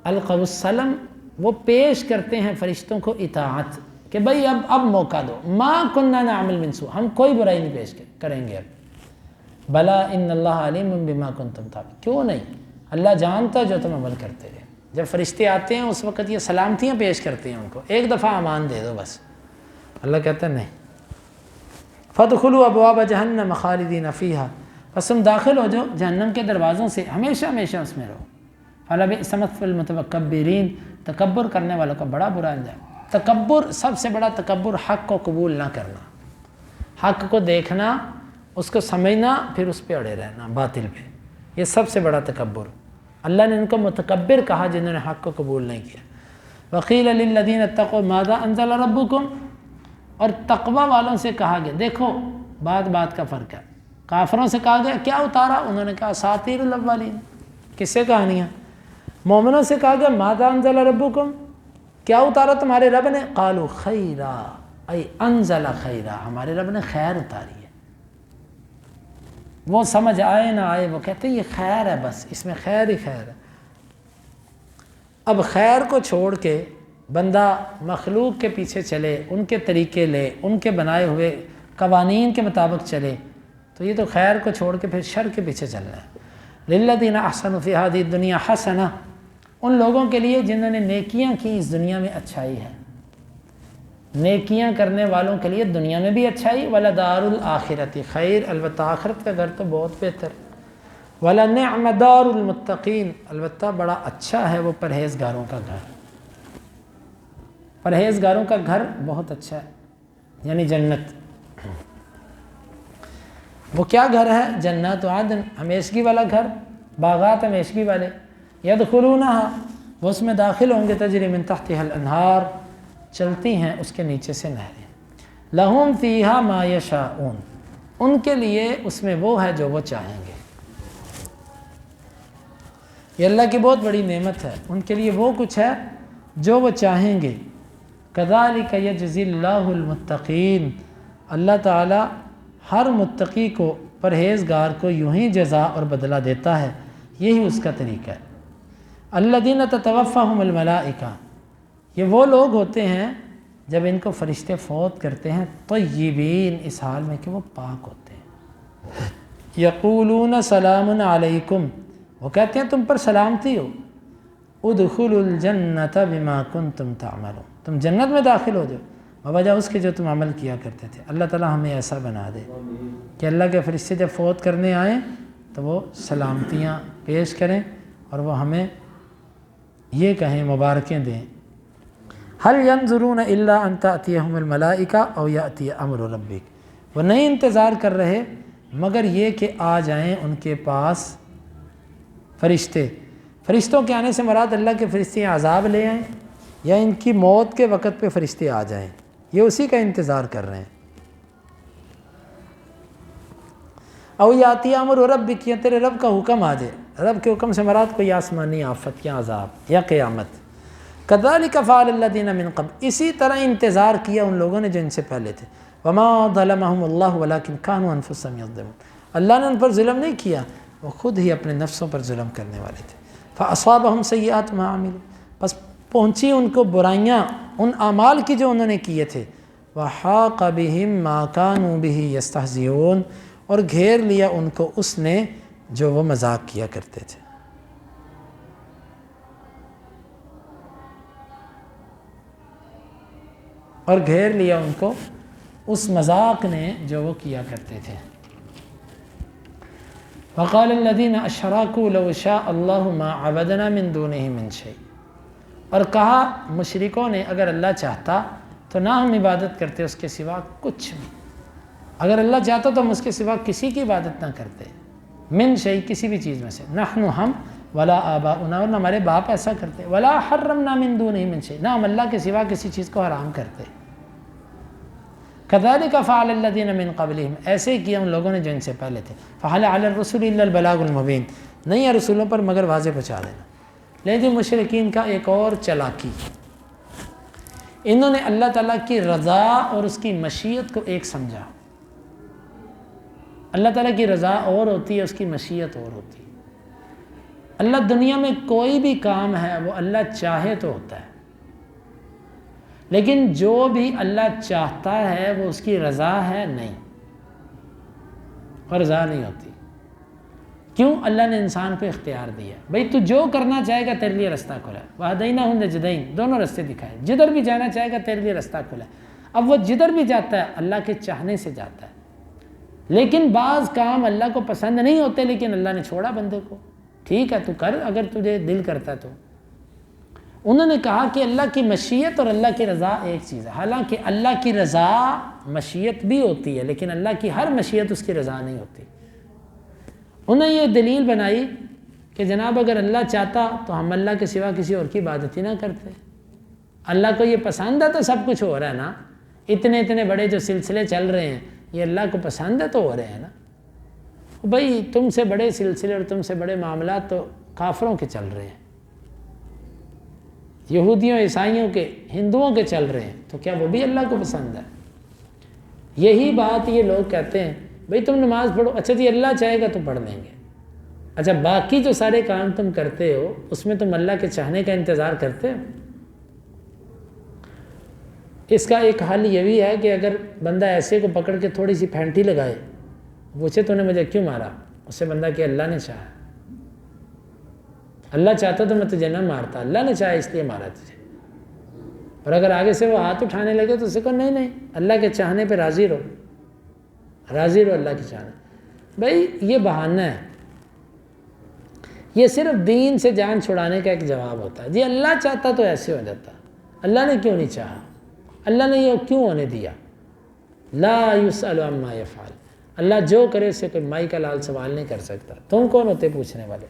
القوا السلم، وہ پیش کرتے ہیں فرشتوں کو اطاعت کہ بھئی اب موقع دو، ما کننا نعمل من سوء، ہم کوئی برائی نہیں پیش کریں گے اب۔ بلا ان اللہ علیم بما کنتم تعملون، کیوں نہیں، اللہ جانتا جو تم عمل کرتے رہے۔ جب فرشتے آتے ہیں اس وقت یہ سلامتیاں پیش کرتے ہیں ان کو، ایک دفعہ امان دے دو بس۔ اللہ کہتا ہے نہیں، فادخلوا ابواب جہنم خالدین فیہا، پس تم داخل ہو جاؤ جہنم کے دروازوں سے، ہمیشہ ہمیشہ اس میں رہو۔ فلبئس مثوى المتکبرین، تکبر کرنے والوں کا بڑا برا انجام۔ تکبر، سب سے بڑا تکبر حق کو قبول نہ کرنا، حق کو دیکھنا، اس کو سمجھنا، پھر اس پہ اڑے رہنا باطل پہ، یہ سب سے بڑا تکبر۔ اللہ نے ان کو متکبر کہا جنہوں نے حق کو قبول نہیں کیا۔ وقیل للذین اتقوا ماذا انزل ربکم، اور تقوی والوں سے کہا گیا، دیکھو بات کا فرق ہے، کافروں سے کہا گیا کیا اتارا، انہوں نے کہا اساطیر الاولین، قصے کہانیاں۔ مومنوں سے کہا گیا ماذا انزل ربکم، کیا اتارا تمہارے رب نے، قالوا خیرا ای انزل خیرا، ہمارے رب نے خیر اتاری ہے۔ وہ سمجھ آئے نہ آئے وہ کہتے ہیں یہ خیر ہے، بس اس میں خیر ہی خیر ہے۔ اب خیر کو چھوڑ کے بندہ مخلوق کے پیچھے چلے، ان کے طریقے لے، ان کے بنائے ہوئے قوانین کے مطابق چلے، تو یہ تو خیر کو چھوڑ کے پھر شر کے پیچھے چل رہا ہے۔ للذین احسنوا فی ہذہ الدنیا حسنہ، ان لوگوں کے لیے جنہوں نے نیکیاں کی اس دنیا میں اچھائی ہے، نیکیاں کرنے والوں کے لیے دنیا میں بھی اچھائی، وَلَدَارُ الْآخِرَةِ خیر، البتہ آخرت کا گھر تو بہت بہتر، وَلَنِعْمَ دَارُ الْمُتَّقِينَ، البتہ بڑا اچھا ہے وہ پرہیزگاروں کا گھر، پرہیزگاروں کا گھر بہت اچھا ہے، یعنی جنت۔ وہ کیا گھر ہے؟ جنات عدن، ہمیشگی والا گھر، باغات ہمیشگی والے، یدخلونہا، وہ اس میں داخل ہوں گے، تجری من تحتہا الانہار، چلتی ہیں اس کے نیچے سے نہریں، لہم فیہا ما یشاءون، ان کے لیے اس میں وہ ہے جو وہ چاہیں گے۔ یہ اللہ کی بہت بڑی نعمت ہے، ان کے لیے وہ کچھ ہے جو وہ چاہیں گے۔ کذالک یجزی اللہ المتقین، اللہ تعالی ہر متقی کو، پرہیزگار کو یوں ہی جزا اور بدلہ دیتا ہے، یہی اس کا طریقہ ہے۔ الذین تتوفاہم الملائکہ، یہ وہ لوگ ہوتے ہیں جب ان کو فرشتے فوت کرتے ہیں طیبین، اس حال میں کہ وہ پاک ہوتے ہیں۔ یقولون سلام علیکم، وہ کہتے ہیں تم پر سلامتی ہو، ادخلوا الجنۃ بما کنتم تعملون، تم جنت میں داخل ہو جاؤ بوجہ اس کے جو تم عمل کیا کرتے تھے۔ اللہ تعالیٰ ہمیں ایسا بنا دے کہ اللہ کے فرشتے جب فوت کرنے آئیں تو وہ سلامتیاں پیش کریں اور وہ ہمیں یہ کہیں، مبارکیں دیں۔ هل ينظرون الا ان تأتيهم الملائکہ او یأتی امر ربک، وہ نہیں انتظار کر رہے مگر یہ کہ آ جائیں ان کے پاس فرشتے۔ فرشتوں کے آنے سے مراد اللہ کے فرشتے عذاب لے آئیں یا ان کی موت کے وقت پہ فرشتے آ جائیں، یہ اسی کا انتظار کر رہے ہیں۔ او یاتی امر ربک، یا تیرے رب کا حکم آ جائے، رب کے حکم سے مراد کوئی آسمانی آفت یا عذاب یا قیامت۔ کذالک فعل الذین من قبل، اسی طرح انتظار کیا ان لوگوں نے جو ان سے پہلے تھے۔ وما ظلمهم اللہ ولکن كانوا انفسهم یظلمون، اللہ نے ان پر ظلم نہیں کیا، وہ خود ہی اپنے نفسوں پر ظلم کرنے والے تھے۔ فاصابهم سیئات ما عملوا، بس پہنچی ان کو برائیاں ان اعمال کی جو انہوں نے کیے تھے۔ وحاق بهم ما كانوا به یستہزئون، اور گھیر لیا ان کو اس نے جو وہ مذاق کیا کرتے تھے۔ اور گھیر لیا ان کو اس مذاق نے جو وہ کیا کرتے تھے۔ وقال الذین اشرکوا لو شاء اللہ ما عبدنا من دونہ من شیء، اور کہا مشرکوں نے اگر اللہ چاہتا تو نہ ہم عبادت کرتے اس کے سوا کچھ بھی، اگر اللہ چاہتا تو ہم اس کے سوا کسی کی عبادت نہ کرتے، من شیء کسی بھی چیز میں سے، نحن ہم، ولا آباؤنا اور نہ ہمارے باپ ایسا کرتے، ولا حرمنا من دونہ من شیء نہ ہم اللہ کے سوا کسی چیز کو حرام کرتے، كذلك فعل الذين من قبلهم ایسے ہی کیا ان لوگوں نے جو ان سے پہلے تھے، فهل على الرسول الا البلاغ المبین، نہیں ہے رسولوں پر مگر واضح پہنچا دینا۔ لیکن مشرکین کا ایک اور چلاکی، انہوں نے اللہ تعالیٰ کی رضا اور اس کی مشیت کو ایک سمجھا۔ اللہ تعالیٰ کی رضا اور ہوتی ہے، اس کی مشیت اور ہوتی ہے۔ اللہ دنیا میں کوئی بھی کام ہے وہ اللہ چاہے تو ہوتا ہے، لیکن جو بھی اللہ چاہتا ہے وہ اس کی رضا ہے نہیں، اور رضا نہیں ہوتی۔ کیوں؟ اللہ نے انسان کو اختیار دیا، بھئی تو جو کرنا چاہے گا تیرے لیے رستہ کھلا ہے، وَهَدَيْنَاهُ النَّجْدَيْنِ دونوں رستے دکھائے، جدھر بھی جانا چاہے گا تیرے لیے رستہ کھلا ہے۔ اب وہ جدھر بھی جاتا ہے اللہ کے چاہنے سے جاتا ہے، لیکن بعض کام اللہ کو پسند نہیں ہوتے، لیکن اللہ نے چھوڑا بندے کو، ٹھیک ہے تو کر اگر تجھے دل کرتا تو۔ انہوں نے کہا کہ اللہ کی مشیت اور اللہ کی رضا ایک چیز ہے، حالانکہ اللہ کی رضا مشیت بھی ہوتی ہے، لیکن اللہ کی ہر مشیت اس کی رضا نہیں ہوتی۔ انہوں نے یہ دلیل بنائی کہ جناب اگر اللہ چاہتا تو ہم اللہ کے سوا کسی اور کی عبادت ہی نہ کرتے، اللہ کو یہ پسند ہے تو سب کچھ ہو رہا ہے نا، اتنے بڑے جو سلسلے چل رہے ہیں یہ اللہ کو پسند ہے تو ہو رہے ہیں نا۔ بھئی تم سے بڑے سلسلے اور تم سے بڑے معاملات تو کافروں کے چل رہے ہیں، یہودیوں عیسائیوں کے، ہندوؤں کے چل رہے ہیں، تو کیا وہ بھی اللہ کو پسند ہے؟ یہی بات یہ لوگ کہتے ہیں، بھئی تم نماز پڑھو، اچھا جی اللہ چاہے گا تو پڑھ لیں گے، اچھا باقی جو سارے کام تم کرتے ہو اس میں تم اللہ کے چاہنے کا انتظار کرتے ہو؟ اس کا ایک حل یہ بھی ہے کہ اگر بندہ ایسے کو پکڑ کے تھوڑی سی پھینٹی لگائے، پوچھے تو نے مجھے کیوں مارا، اس سے بندہ کہ اللہ نے چاہا، اللہ چاہتا تو میں تجھے نہ مارتا، اللہ نے چاہا اس لیے مارا تجھے۔ اور اگر آگے سے وہ ہاتھ اٹھانے لگے تو اسے کہو نہیں اللہ کے چاہنے پہ راضی رہو، راضی رہو اللہ کے چاہنے۔ بھائی یہ بہانہ ہے، یہ صرف دین سے جان چھڑانے کا ایک جواب ہوتا ہے، جی اللہ چاہتا تو ایسے ہو جاتا، اللہ نے کیوں نہیں چاہا، اللہ نے یہ کیوں ہونے دیا؟ لا یسأل عما یفعل، اللہ جو کرے اسے کوئی مائی کا لال سوال نہیں کر سکتا، تم کون ہوتے پوچھنے والے؟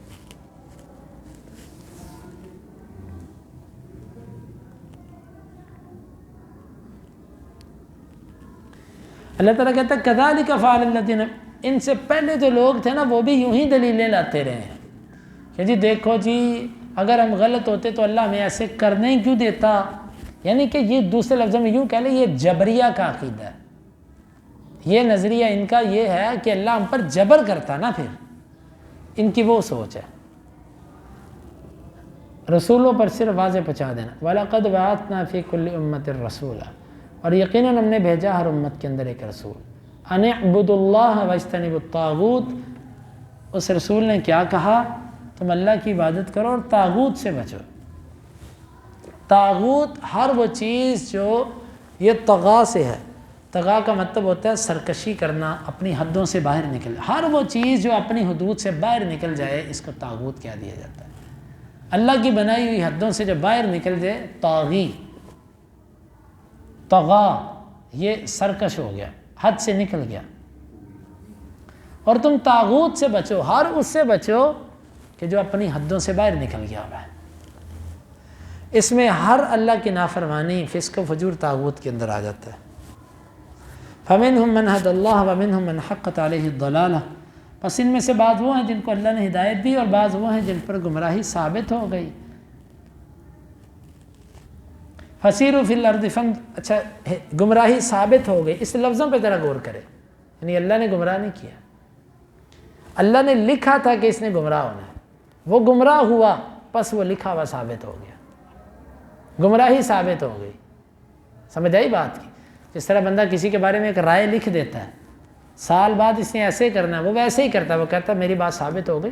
اللہ تعالیٰ کہتا ہے کذالک فعل الذین، ان سے پہلے جو لوگ تھے نا وہ بھی یوں ہی دلیلیں لاتے رہے ہیں کہ جی دیکھو جی اگر ہم غلط ہوتے تو اللہ ہمیں ایسے کرنے ہی کیوں دیتا، یعنی کہ یہ دوسرے لفظوں میں یوں کہہ لیں یہ جبریہ کا عقیدہ ہے، یہ نظریہ ان کا یہ ہے کہ اللہ ہم پر جبر کرتا نا، پھر ان کی وہ سوچ ہے۔ رسولوں پر صرف واضح پہنچا دینا، وَلَقَدْ بَعَثْنَا فِي كُلِّ أُمَّةٍ رَسُولًا، اور یقیناً ہم نے بھیجا ہر امت کے اندر ایک رسول، أَنِ اعْبُدُوا اللَّهَ وَاجْتَنِبُوا الطَّاغُوتَ، اس رسول نے کیا کہا؟ تم اللہ کی عبادت کرو اور طاغوت سے بچو۔ طاغوت ہر وہ چیز جو یہ طغا سے ہے، طغا کا مطلب ہوتا ہے سرکشی کرنا، اپنی حدوں سے باہر نکل، ہر وہ چیز جو اپنی حدود سے باہر نکل جائے اس کو طاغوت کہہ دیا جاتا ہے۔ اللہ کی بنائی ہوئی حدوں سے جو باہر نکل جائے طاغی، طغا، یہ سرکش ہو گیا، حد سے نکل گیا۔ اور تم طاغوت سے بچو، ہر اس سے بچو کہ جو اپنی حدوں سے باہر نکل گیا ہوا ہے۔ اس میں ہر اللہ کی نافرمانی، فسق و فجور طاغوت کے اندر آ جاتا ہے۔ فَمِنْهُمْ مَنْ هَدَى اللَّهَ وَمِنْهُمْ مَنْ حَقَّتْ عَلَيْهِ الضَّلَالَةُ، پس ان میں سے بعض وہ ہیں جن کو اللہ نے ہدایت دی اور بعض وہ ہیں جن پر گمراہی ثابت ہو گئی۔ فَسِيرُوا فِي الْأَرْضِ، اچھا گمراہی ثابت ہو گئی، اس لفظوں پہ ذرا غور کرے، یعنی اللہ نے گمراہ نہیں کیا، اللہ نے لکھا تھا کہ اس نے گمراہ ہونا ہے، وہ گمراہ ہوا، پس وہ لکھا ہوا ثابت ہو گیا، گمراہی ثابت ہو گئی۔ سمجھ آئی بات کی؟ جس طرح بندہ کسی کے بارے میں ایک رائے لکھ دیتا ہے، سال بعد اس نے ایسے کرنا ہے، وہ ویسے ہی کرتا ہے، وہ کہتا ہے میری بات ثابت ہو گئی،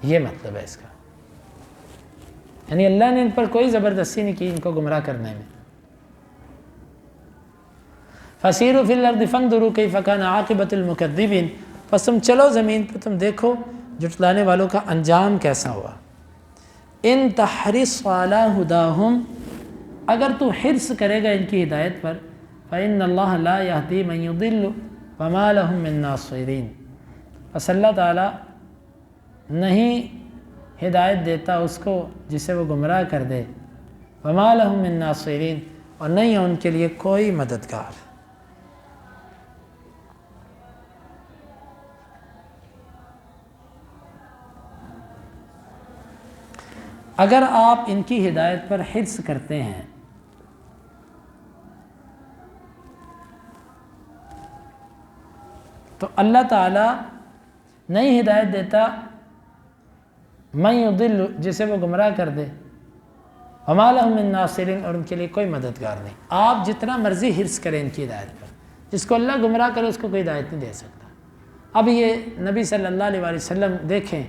یہ مطلب ہے اس کا، یعنی اللہ نے ان پر کوئی زبردستی نہیں کی ان کو گمراہ کرنے میں۔ فسیروا فی الارض فانظروا کیف کان عاقبۃ المکذبین، پس تم چلو زمین پہ، تم دیکھو جھٹلانے والوں کا انجام کیسا ہوا۔ ان تحرص علی ہداہم، اگر تو حرص کرے گا ان کی ہدایت پر، فإن اللہ لا یہدی من یضل وما لهم من ناصرین، پس اللہ تعالیٰ نہیں ہدایت دیتا اس کو جسے وہ گمراہ کر دے، وما لهم من ناصرین، اور نہیں ہے ان کے لیے کوئی مددگار۔ اگر آپ ان کی ہدایت پر حرص کرتے ہیں تو اللہ تعالیٰ نہیں ہدایت دیتا من یضل، جسے وہ گمراہ کر دے، وما لهم من ناصرین، اور ان کے لیے کوئی مددگار نہیں۔ آپ جتنا مرضی حرص کریں ان کی ہدایت پر، جس کو اللہ گمراہ کرے اس کو کوئی ہدایت نہیں دے سکتا۔ اب یہ نبی صلی اللہ علیہ وآلہ وسلم دیکھیں،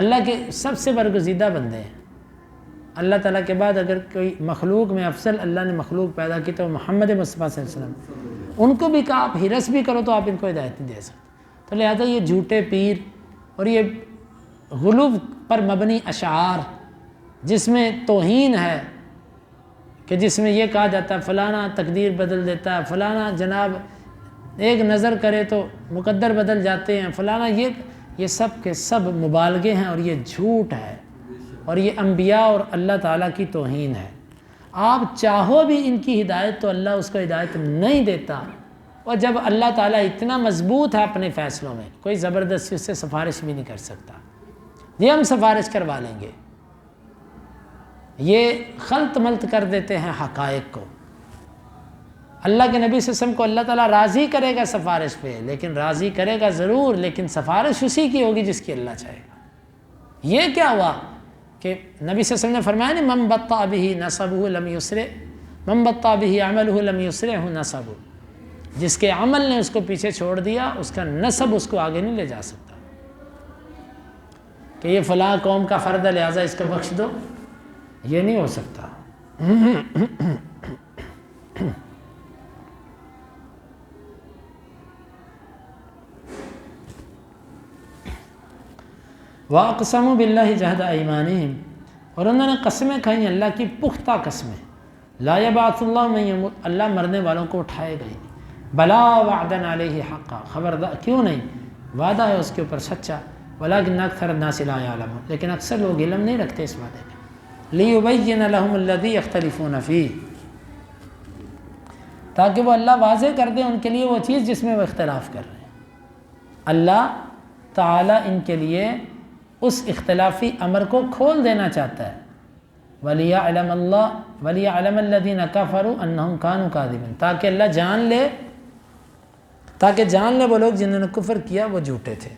اللہ کے سب سے برگزیدہ بندے ہیں۔ اللہ تعالیٰ کے بعد اگر کوئی مخلوق میں افضل اللہ نے مخلوق پیدا کی تو محمد مصطفیٰ صلی اللہ علیہ وسلم، ان کو بھی کہا آپ حرص بھی کرو تو آپ ان کو ہدایت نہیں دے سکتے۔ تو لہذا یہ جھوٹے پیر اور یہ غلو پر مبنی اشعار جس میں توہین ہے، کہ جس میں یہ کہا جاتا ہے فلانا تقدیر بدل دیتا ہے، فلانا جناب ایک نظر کرے تو مقدر بدل جاتے ہیں، فلانا یہ سب کے سب مبالغے ہیں، اور یہ جھوٹ ہے، اور یہ انبیاء اور اللہ تعالیٰ کی توہین ہے۔ آپ چاہو بھی ان کی ہدایت تو اللہ اس کو ہدایت نہیں دیتا، اور جب اللہ تعالیٰ اتنا مضبوط ہے اپنے فیصلوں میں، کوئی زبردستی اس سے سفارش بھی نہیں کر سکتا، یہ ہم سفارش کروا لیں گے، یہ خلط ملط کر دیتے ہیں حقائق کو۔ اللہ کے نبی صلی اللہ علیہ وسلم کو اللہ تعالیٰ راضی کرے گا سفارش پہ، لیکن راضی کرے گا ضرور، لیکن سفارش اسی کی ہوگی جس کی اللہ چاہے گا۔ یہ کیا ہوا کہ نبی صلی اللہ علیہ وسلم نے فرمایا نہیں من بطأ بہ نسبہ لم یسرع، من بطأ بہ عملہ لم یسرعہ نسبہ، جس کے عمل نے اس کو پیچھے چھوڑ دیا اس کا نسب اس کو آگے نہیں لے جا سکتا، کہ یہ فلاں قوم کا فرد ہے لہٰذا اس کو بخش دو، یہ نہیں ہو سکتا۔ وَأَقْسَمُوا بِاللَّهِ جَهْدَ أَيْمَانِهِمْ، اور انہوں نے قسمیں کھائیں اللہ کی پختہ قسمیں، لا يَبْعَثُ اللَّهُ مَن يَمُوتُ، اللہ مرنے والوں کو اٹھائے گا ہی نہیں، بلا وعدًا علیہ حقا، خبردار کیوں نہیں، وعدہ ہے اس کے اوپر سچا، ولیکن اکثر الناس لا يعلمون، لیکن اکثر لوگ علم نہیں رکھتے اس وعدے کا، لِيُبَيِّنَ لَهُمُ الَّذِي يَخْتَلِفُونَ فِيهِ، تاکہ وہ اللہ واضح کر دے ان کے لیے وہ چیز جس میں وہ اختلاف کر رہے ہیں۔ اللہ تعالیٰ ان کے لیے اس اختلافی امر کو کھول دینا چاہتا ہے، وَلِيَعْلَمَ الَّذِينَ كَفَرُوا أَنَّهُمْ كَانُوا كَاذِبِينَ، تاکہ اللہ جان لے وہ لوگ جنہوں نے کفر کیا وہ جھوٹے تھے۔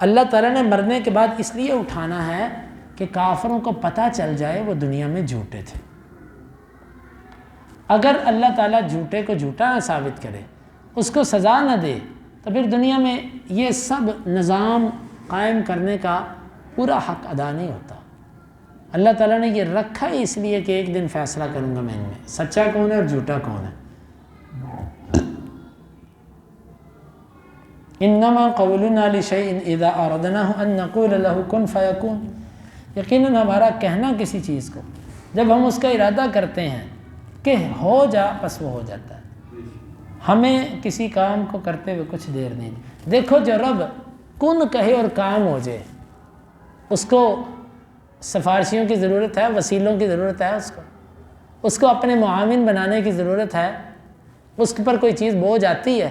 اللہ تعالیٰ نے مرنے کے بعد اس لیے اٹھانا ہے کہ کافروں کو پتہ چل جائے وہ دنیا میں جھوٹے تھے۔ اگر اللہ تعالیٰ جھوٹے کو جھوٹا نہ ثابت کرے، اس کو سزا نہ دے، تو پھر دنیا میں یہ سب نظام قائم کرنے کا پورا حق ادا نہیں ہوتا۔ اللہ تعالیٰ نے یہ رکھا ہی اس لیے کہ ایک دن فیصلہ کروں گا میں ان میں سچا کون ہے اور جھوٹا کون ہے۔ انما قولنا لشیء اذا اردناه ان نقول له کن فیکون، یقیناً ہمارا کہنا کسی چیز کو جب ہم اس کا ارادہ کرتے ہیں کہ ہو جا، بس وہ ہو جاتا ہے۔ ہمیں کسی کام کو کرتے ہوئے کچھ دیر نہیں۔ دیکھو جو رب کن کہے اور کام ہو جائے، اس کو سفارشیوں کی ضرورت ہے، وسیلوں کی ضرورت ہے، اس کو اپنے معاون بنانے کی ضرورت ہے، اس پر کوئی چیز بوجھ آتی ہے۔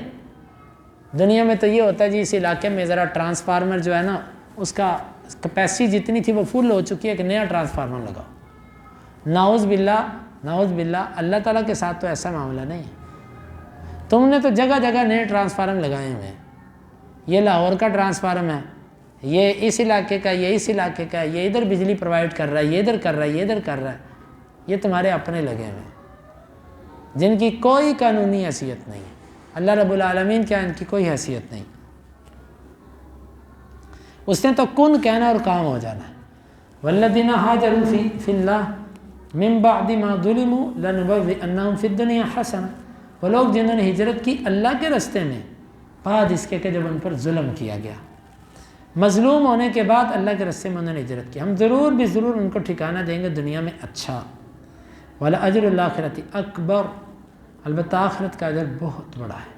دنیا میں تو یہ ہوتا ہے جی اس علاقے میں ذرا ٹرانسفارمر جو ہے نا اس کا کیپیسٹی جتنی تھی وہ فل ہو چکی ہے کہ نیا ٹرانسفارمر لگاؤ۔ نعوذ باللہ اللہ تعالیٰ کے ساتھ تو ایسا معاملہ نہیں ہے۔ تم نے تو جگہ جگہ نئے ٹرانسفارم لگائے ہوئے ہیں، یہ لاہور کا ٹرانسفارم ہے، یہ اس علاقے کا، یہ اس علاقے کا، یہ ادھر بجلی پرووائڈ کر رہا ہے، یہ ادھر کر رہا ہے، یہ ادھر کر رہا ہے، یہ تمہارے اپنے لگے ہوئے ہیں جن کی کوئی قانونی حیثیت نہیں ہے۔ اللہ رب العالمین کیا ان کی کوئی حیثیت نہیں، اس نے تو کن کہنا اور کام ہو جانا ہے۔ والذین ہاجروا فی اللہ، من بعد ما ظلموا لنبوئنهم فی الدنیا حسنہ، وہ لوگ جنہوں نے ہجرت کی اللہ کے راستے میں بعد اس کے کہ جب ان پر ظلم کیا گیا، مظلوم ہونے کے بعد اللہ کے راستے میں انہوں نے ہجرت کی، ہم ضرور بھی ضرور ان کو ٹھکانہ دیں گے دنیا میں اچھا، وَلَأَجْرُ الْآخِرَةِ اکبر، البتہ آخرت کا اجر بہت بڑا ہے،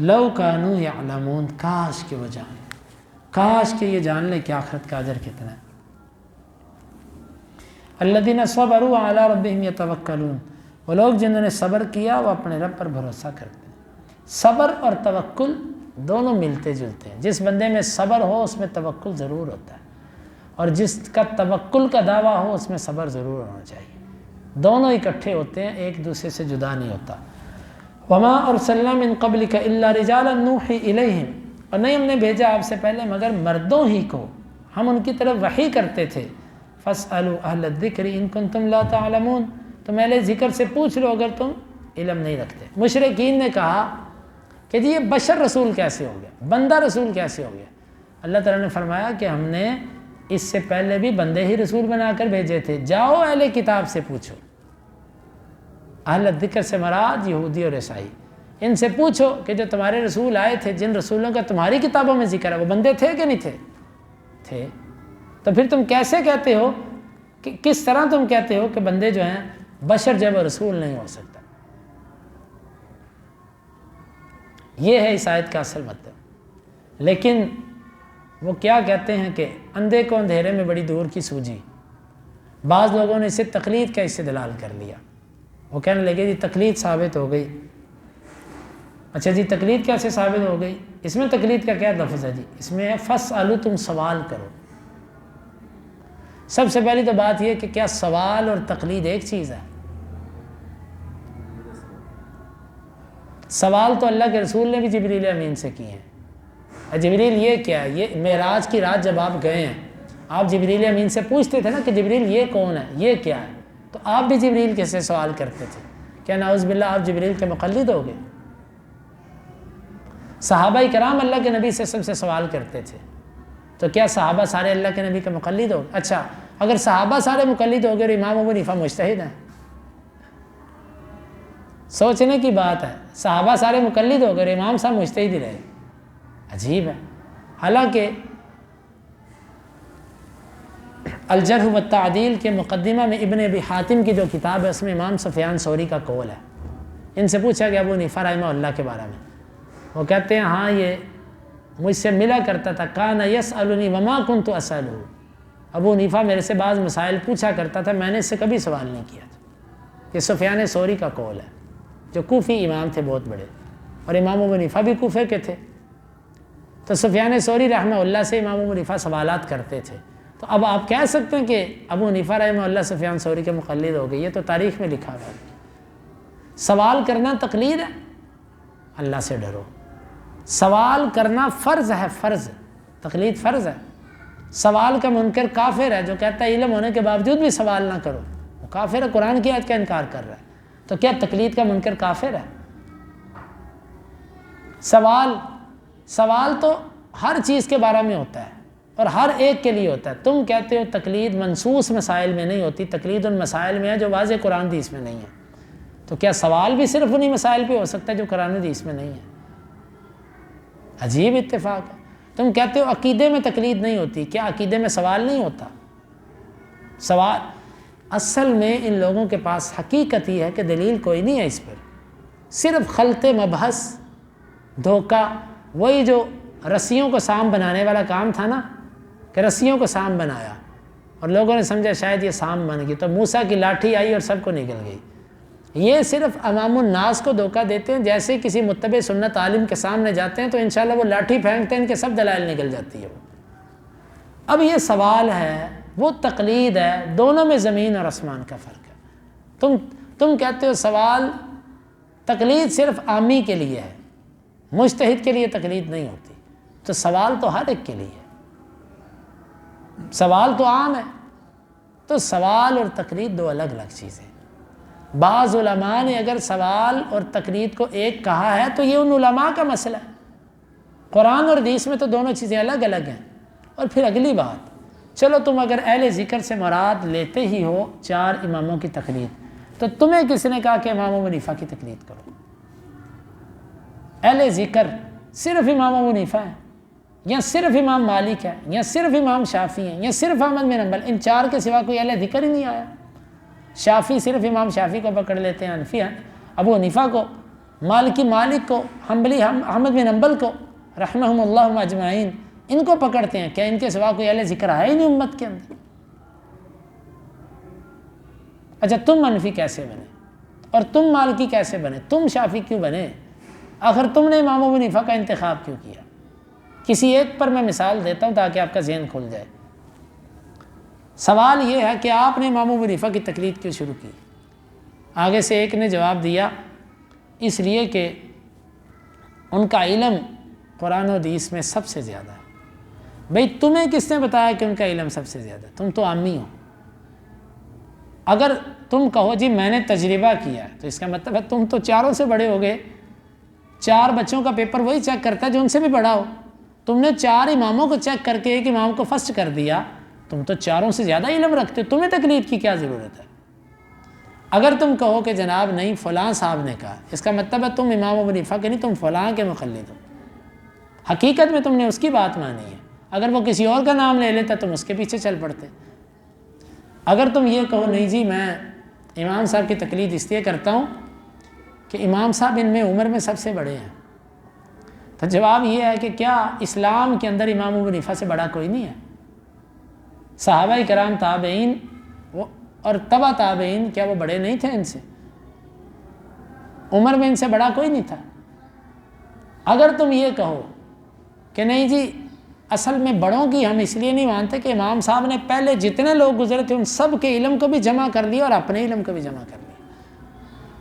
لو کانوا یعلمون، کاش کہ وہ جانیں، کاش کہ یہ جان لے کہ آخرت کا اجر کتنا ہے۔ الذین صبروا علی ربہم یتوکلون، وہ لوگ جنہوں نے صبر کیا وہ اپنے رب پر بھروسہ کرتے ہیں۔ صبر اور توکل دونوں ملتے جلتے ہیں، جس بندے میں صبر ہو اس میں توکل ضرور ہوتا ہے، اور جس کا توکل کا دعویٰ ہو اس میں صبر ضرور ہونا چاہیے، دونوں اکٹھے ہوتے ہیں، ایک دوسرے سے جدا نہیں ہوتا۔ وما ارسلنا من قبلک الا رجالا نوحی الیہم، اور نہیں ہم نے بھیجا آپ سے پہلے مگر مردوں ہی کو ہم ان کی طرف وحی کرتے تھے۔ فاسألوا اہل الذکر ان کنتم لا تعلمون، تم اہل ذکر سے پوچھ لو اگر تم علم نہیں رکھتے۔ مشرکین نے کہا کہ جی یہ بشر رسول کیسے ہو گیا، بندہ رسول کیسے ہو گیا؟ اللہ تعالیٰ نے فرمایا کہ ہم نے اس سے پہلے بھی بندے ہی رسول بنا کر بھیجے تھے، جاؤ اہل کتاب سے پوچھو۔ اہل ذکر سے مراد یہودی اور عیسائی، ان سے پوچھو کہ جو تمہارے رسول آئے تھے، جن رسولوں کا تمہاری کتابوں میں ذکر ہے، وہ بندے تھے کہ نہیں تھے؟ تھے۔ تو پھر تم کیسے کہتے ہو کہ کس طرح تم کہتے ہو کہ بندے جو ہیں بشر جو ہے وہ رسول نہیں ہو سکتا؟ یہ ہے اس آیت کا اصل مطلب۔ لیکن وہ کیا کہتے ہیں کہ اندھے کو اندھیرے میں بڑی دور کی سوجی، بعض لوگوں نے اسے تقلید کا استدلال کر لیا، وہ کہنے لگے جی تقلید ثابت ہو گئی۔ اچھا جی تقلید کیسے ثابت ہو گئی؟ اس میں تقلید کا کیا لفظ ہے جی؟ اس میں ہے فاسألوا، تم سوال کرو۔ سب سے پہلی تو بات یہ کہ کیا سوال اور تقلید ایک چیز ہے؟ سوال تو اللہ کے رسول نے بھی جبریل امین سے کیے ہیں۔ جبریل یہ کیا ہے؟ یہ معراج کی رات جب آپ گئے ہیں، آپ جبریل امین سے پوچھتے تھے نا کہ جبریل یہ کون ہے، یہ کیا ہے؟ تو آپ بھی جبریل کے سے سوال کرتے تھے، کیا نعوذ باللہ آپ جبریل کے مقلد ہو گئے؟ صحابہ کرام اللہ کے نبی سے سب سے سوال کرتے تھے، تو کیا صحابہ سارے اللہ کے نبی کے مقلد ہو گئے؟ اچھا اگر صحابہ سارے مقلد ہو گئے اور امام ابو حنیفہ مجتہد ہیں، سوچنے کی بات ہے، صحابہ سارے مقلد ہو گئے اور امام صاحب مجتہد ہی رہے، عجیب ہے۔ حالانکہ الجرح والتعدیل کے مقدمہ میں ابن ابی حاتم کی جو کتاب ہے اس میں امام سفیان ثوری کا قول ہے۔ ان سے پوچھا گیا ابو حنیفہ رحمہ اللہ کے بارے میں، وہ کہتے ہیں ہاں یہ مجھ سے ملا کرتا تھا، کان یسألنی وما کنت اسألہ، ابو حنیفہ میرے سے بعض مسائل پوچھا کرتا تھا، میں نے اس سے کبھی سوال نہیں کیا تھا۔ یہ سفیان ثوری کا قول ہے جو کوفی امام تھے بہت بڑے، اور امام ابو حنیفہ بھی کوفے کے تھے، تو سفیان ثوری رحمہ اللہ سے امام ابو حنیفہ سوالات کرتے تھے۔ تو اب آپ کہہ سکتے ہیں کہ ابو حنیفہ رحمہ اللہ سفیان ثوری کے مقلد ہو گئے، یہ تو تاریخ میں لکھا ہوا ہے۔ سوال کرنا تقلید ہے، اللہ سے ڈرو۔ سوال کرنا فرض ہے، فرض، تقلید فرض ہے۔ سوال کا منکر کافر ہے، جو کہتا ہے علم ہونے کے باوجود بھی سوال نہ کرو، وہ کافر ہے، قرآن کی آیت کا انکار کر رہا ہے۔ تو کیا تقلید کا منکر کافر ہے؟ سوال تو ہر چیز کے بارے میں ہوتا ہے اور ہر ایک کے لیے ہوتا ہے۔ تم کہتے ہو تقلید منصوص مسائل میں نہیں ہوتی، تقلید ان مسائل میں ہے جو واضح قرآن حدیث میں نہیں ہے، تو کیا سوال بھی صرف انہی مسائل پہ ہو سکتا ہے جو قرآن حدیث میں نہیں ہے؟ عجیب اتفاق ہے۔ تم کہتے ہو عقیدے میں تقلید نہیں ہوتی، کیا عقیدے میں سوال نہیں ہوتا؟ سوال اصل میں ان لوگوں کے پاس حقیقت ہی ہے کہ دلیل کوئی نہیں ہے اس پر، صرف خلط مبحث، دھوکہ، وہی جو رسیوں کو سام بنانے والا کام تھا نا، کہ رسیوں کو سام بنایا اور لوگوں نے سمجھا شاید یہ سام بن گئی، تو موسیٰ کی لاٹھی آئی اور سب کو نکل گئی۔ یہ صرف عوام الناس کو دھوکہ دیتے ہیں، جیسے کسی متبع سنت عالم کے سامنے جاتے ہیں تو انشاءاللہ وہ لاٹھی پھینکتے ہیں، ان کے سب دلائل نکل جاتی ہے۔ اب یہ سوال ہے، وہ تقلید ہے، دونوں میں زمین اور آسمان کا فرق ہے۔ تم کہتے ہو سوال، تقلید صرف عامی کے لیے ہے، مجتہد کے لیے تقلید نہیں ہوتی، تو سوال تو ہر ایک کے لیے ہے، سوال تو عام ہے۔ تو سوال اور تقلید دو الگ الگ چیزیں۔ بعض علماء نے اگر سوال اور تقلید کو ایک کہا ہے تو یہ ان علماء کا مسئلہ ہے، قرآن اور حدیث میں تو دونوں چیزیں الگ الگ ہیں۔ اور پھر اگلی بات، چلو تم اگر اہل ذکر سے مراد لیتے ہی ہو 4 اماموں کی تقلید، تو تمہیں کس نے کہا کہ امام ابو حنیفہ کی تقلید کرو؟ اہل ذکر صرف امام ابو حنیفہ ہے، یا صرف امام مالک ہے، یا صرف امام شافعی ہیں، یا صرف احمد بن حنبل، ان 4 کے سوا کوئی اہل ذکر ہی نہیں آیا۔ شافعی صرف امام شافعی کو پکڑ لیتے ہیں، حنفی ابو حنیفہ کو، مالکی مالک کو، حنبلی احمد بن حنبل کو رحمہم اللہ اجمعین، ان کو پکڑتے ہیں۔ کیا ان کے سوا کوئی اہل ذکر ہے ہی نہیں امت کے اندر؟ اچھا تم حنفی کیسے بنے اور تم مالکی کیسے بنے؟ تم شافعی کیوں بنے؟ آخر تم نے امام ابو حنیفہ کا انتخاب کیوں کیا؟ کسی ایک پر میں مثال دیتا ہوں تاکہ آپ کا ذہن کھل جائے۔ سوال یہ ہے کہ آپ نے امام ابو حنیفہ کی تقلید کیوں شروع کی؟ آگے سے ایک نے جواب دیا اس لیے کہ ان کا علم قرآن و حدیث میں سب سے زیادہ ہے۔ بھئی تمہیں کس نے بتایا کہ ان کا علم سب سے زیادہ ہے؟ تم تو عامی ہو۔ اگر تم کہو جی میں نے تجربہ کیا تو اس کا مطلب ہے تم تو 4 سے بڑے ہو گئے۔ 4 بچوں کا پیپر وہی چیک کرتا ہے جو ان سے بھی بڑا ہو۔ تم نے 4 اماموں کو چیک کر کے ایک امام کو فرسٹ کر دیا، تم تو 4 سے زیادہ علم رکھتے ہو، تمہیں تقلید کی کیا ضرورت ہے؟ اگر تم کہو کہ جناب نہیں فلاں صاحب نے کہا، اس کا مطلب ہے تم امام ابو حنیفہ کے نہیں، تم فلاں کے مقلد ہو۔ حقیقت میں تم نے اس کی بات مانی ہے، اگر وہ کسی اور کا نام لے لیتا تم اس کے پیچھے چل پڑتے۔ اگر تم یہ کہو نہیں جی میں امام صاحب کی تقلید اس لیے کرتا ہوں کہ امام صاحب ان میں عمر میں سب سے بڑے ہیں، تو جواب یہ ہے کہ کیا اسلام کے اندر امام ابو حنیفہ سے بڑا کوئی نہیں ہے؟ صحابہ کرام تابعین اور تبع تابعین کیا وہ بڑے نہیں تھے ان سے؟ عمر میں ان سے بڑا کوئی نہیں تھا۔ اگر تم یہ کہو کہ نہیں جی اصل میں بڑوں کی ہم اس لیے نہیں مانتے کہ امام صاحب نے پہلے جتنے لوگ گزرے تھے ان سب کے علم کو بھی جمع کر لیا اور اپنے علم کو بھی جمع کر لیا،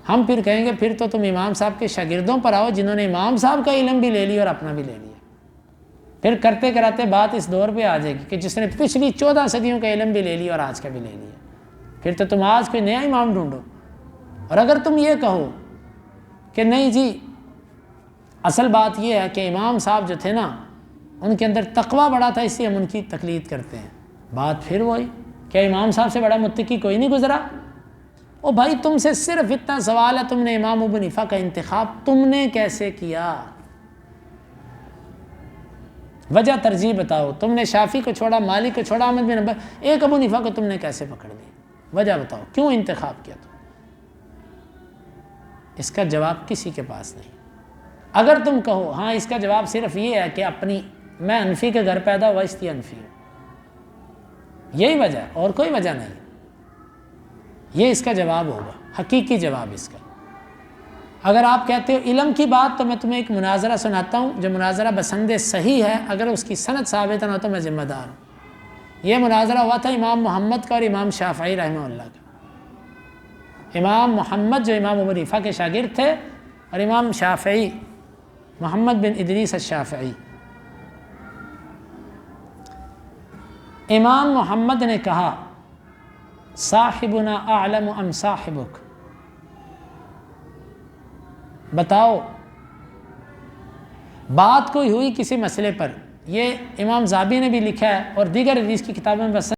ہم پھر کہیں گے پھر تو تم امام صاحب کے شاگردوں پر آؤ جنہوں نے امام صاحب کا علم بھی لے لیا اور اپنا بھی لے لیا۔ پھر کرتے کراتے بات اس دور پہ آ جائے گی کہ جس نے پچھلی 14 صدیوں کا علم بھی لے لیا اور آج کا بھی لے لیا، پھر تو تم آج کوئی نیا امام ڈھونڈو۔ اور اگر تم یہ کہو کہ نہیں جی اصل بات یہ ہے کہ امام صاحب جو تھے نا ان کے اندر تقویٰ بڑا تھا اس لیے ہم ان کی تقلید کرتے ہیں، بات پھر وہی، کیا امام صاحب سے بڑا متقی کوئی نہیں گزرا؟ او بھائی تم سے صرف اتنا سوال ہے، تم نے امام ابو حنیفہ کا انتخاب تم نے کیسے کیا؟ وجہ ترجیح بتاؤ۔ تم نے شافعی کو چھوڑا، مالک کو چھوڑا، احمد بن حنبل، ایک ابو حنیفہ کو تم نے کیسے پکڑ لیا؟ وجہ بتاؤ کیوں انتخاب کیا تم؟ اس کا جواب کسی کے پاس نہیں۔ اگر تم کہو ہاں اس کا جواب صرف یہ ہے کہ میں حنفی کے گھر پیدا ہوا اس لیے حنفی ہوں، یہی وجہ ہے اور کوئی وجہ نہیں، یہ اس کا جواب ہوگا، حقیقی جواب اس کا۔ اگر آپ کہتے ہو علم کی بات تو میں تمہیں ایک مناظرہ سناتا ہوں جو مناظرہ بسند صحیح ہے، اگر اس کی سند ثابت نہ ہو تو میں ذمہ دار ہوں۔ یہ مناظرہ ہوا تھا امام محمد کا اور امام شافعی رحمہ اللہ کا۔ امام محمد جو امام ابو حنیفہ کے شاگرد تھے اور امام شافعی محمد بن ادریس الشافعی۔ امام محمد نے کہا صاحبنا اعلم ام صاحبک، بتاؤ بات کوئی ہوئی کسی مسئلے پر، یہ امام زابی نے بھی لکھا ہے اور دیگر حدیث کی کتابوں میں بس